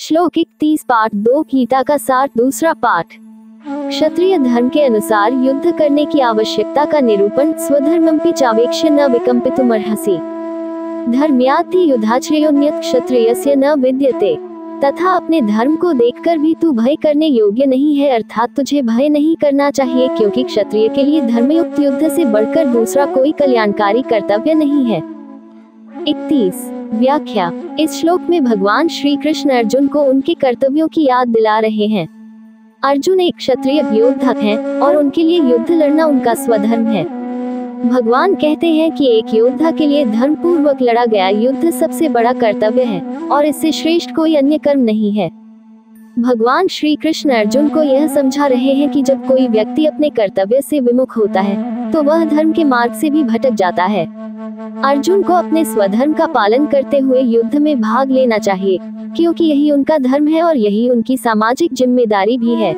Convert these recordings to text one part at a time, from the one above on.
श्लोक 31 पाठ 2 गीता का सार दूसरा पाठ। क्षत्रिय धर्म के अनुसार युद्ध करने की आवश्यकता का निरूपण। स्वधर्मंपि चावेक्ष्य न विकम्पितुमर्हसि धर्म्याद्धि युद्धाश्रयोन्यत क्षत्रियस्य न विद्यते। तथा अपने धर्म को देखकर भी तू भय करने योग्य नहीं है, अर्थात तुझे भय नहीं करना चाहिए, क्योंकि क्षत्रिय के लिए धर्मयुक्त युद्ध से बढ़कर दूसरा कोई कल्याणकारी कर्तव्य नहीं है। 31 व्याख्या। इस श्लोक में भगवान श्री कृष्ण अर्जुन को उनके कर्तव्यों की याद दिला रहे हैं। अर्जुन एक क्षत्रिय योद्धा हैं और उनके लिए युद्ध लड़ना उनका स्वधर्म है। भगवान कहते हैं कि एक योद्धा के लिए धर्म पूर्वक लड़ा गया युद्ध सबसे बड़ा कर्तव्य है और इससे श्रेष्ठ कोई अन्य कर्म नहीं है। भगवान श्री कृष्ण अर्जुन को यह समझा रहे हैं कि जब कोई व्यक्ति अपने कर्तव्य से विमुख होता है तो वह धर्म के मार्ग से भी भटक जाता है। अर्जुन को अपने स्वधर्म का पालन करते हुए युद्ध में भाग लेना चाहिए, क्योंकि यही उनका धर्म है और यही उनकी सामाजिक जिम्मेदारी भी है।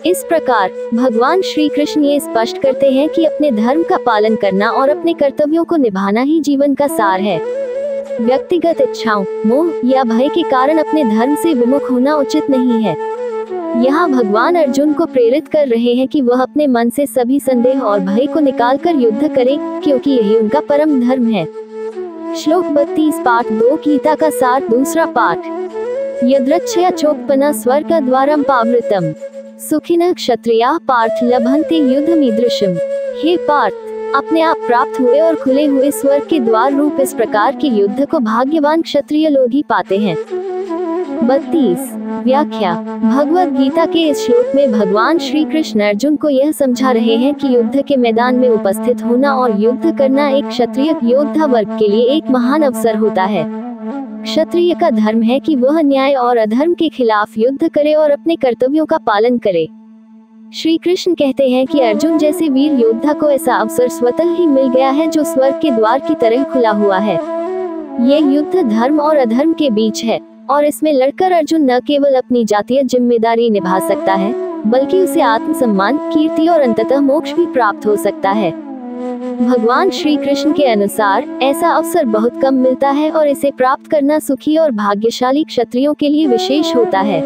इस प्रकार भगवान श्री कृष्ण ये स्पष्ट करते हैं कि अपने धर्म का पालन करना और अपने कर्तव्यों को निभाना ही जीवन का सार है। व्यक्तिगत इच्छाओं, मोह या भय के कारण अपने धर्म से विमुख होना उचित नहीं है। यहाँ भगवान अर्जुन को प्रेरित कर रहे हैं कि वह अपने मन से सभी संदेह और भय को निकालकर युद्ध करें, क्योंकि यही उनका परम धर्म है। श्लोक 32 पाठ 2 गीता का सार दूसरा पाठ। यद्रच्छया चोत्पन्ना स्वर्गद्वारं पावृतम् सुखिनः क्षत्रियाः पार्थ लभन्ते युद्धमीदृशम्। हे पार्थ, अपने आप प्राप्त हुए और खुले हुए स्वर्ग के द्वार रूप इस प्रकार के युद्ध को भाग्यवान क्षत्रिय लोग ही पाते हैं। 32 व्याख्या। भगवद गीता के इस श्लोक में भगवान श्री कृष्ण अर्जुन को यह समझा रहे हैं कि युद्ध के मैदान में उपस्थित होना और युद्ध करना एक क्षत्रिय योद्धा वर्ग के लिए एक महान अवसर होता है। क्षत्रिय का धर्म है कि वह न्याय और अधर्म के खिलाफ युद्ध करे और अपने कर्तव्यों का पालन करे। श्री कृष्ण कहते हैं कि अर्जुन जैसे वीर योद्धा को ऐसा अवसर स्वतः ही मिल गया है जो स्वर्ग के द्वार की तरह खुला हुआ है। ये युद्ध धर्म और अधर्म के बीच है और इसमें लड़कर अर्जुन न केवल अपनी जातीय जिम्मेदारी निभा सकता है, बल्कि उसे आत्मसम्मान, कीर्ति और अंततः मोक्ष भी प्राप्त हो सकता है। भगवान श्री कृष्ण के अनुसार ऐसा अवसर बहुत कम मिलता है और इसे प्राप्त करना सुखी और भाग्यशाली क्षत्रियों के लिए विशेष होता है।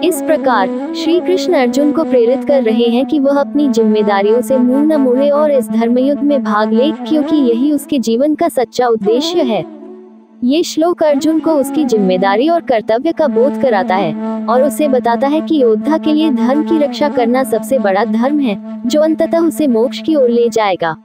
इस प्रकार श्री कृष्ण अर्जुन को प्रेरित कर रहे हैं कि वह अपनी जिम्मेदारियों से मुंह न मोड़े और इस धर्मयुद्ध में भाग ले, क्योंकि यही उसके जीवन का सच्चा उद्देश्य है। ये श्लोक अर्जुन को उसकी जिम्मेदारी और कर्तव्य का बोध कराता है और उसे बताता है कि योद्धा के लिए धर्म की रक्षा करना सबसे बड़ा धर्म है, जो अंततः उसे मोक्ष की ओर ले जाएगा।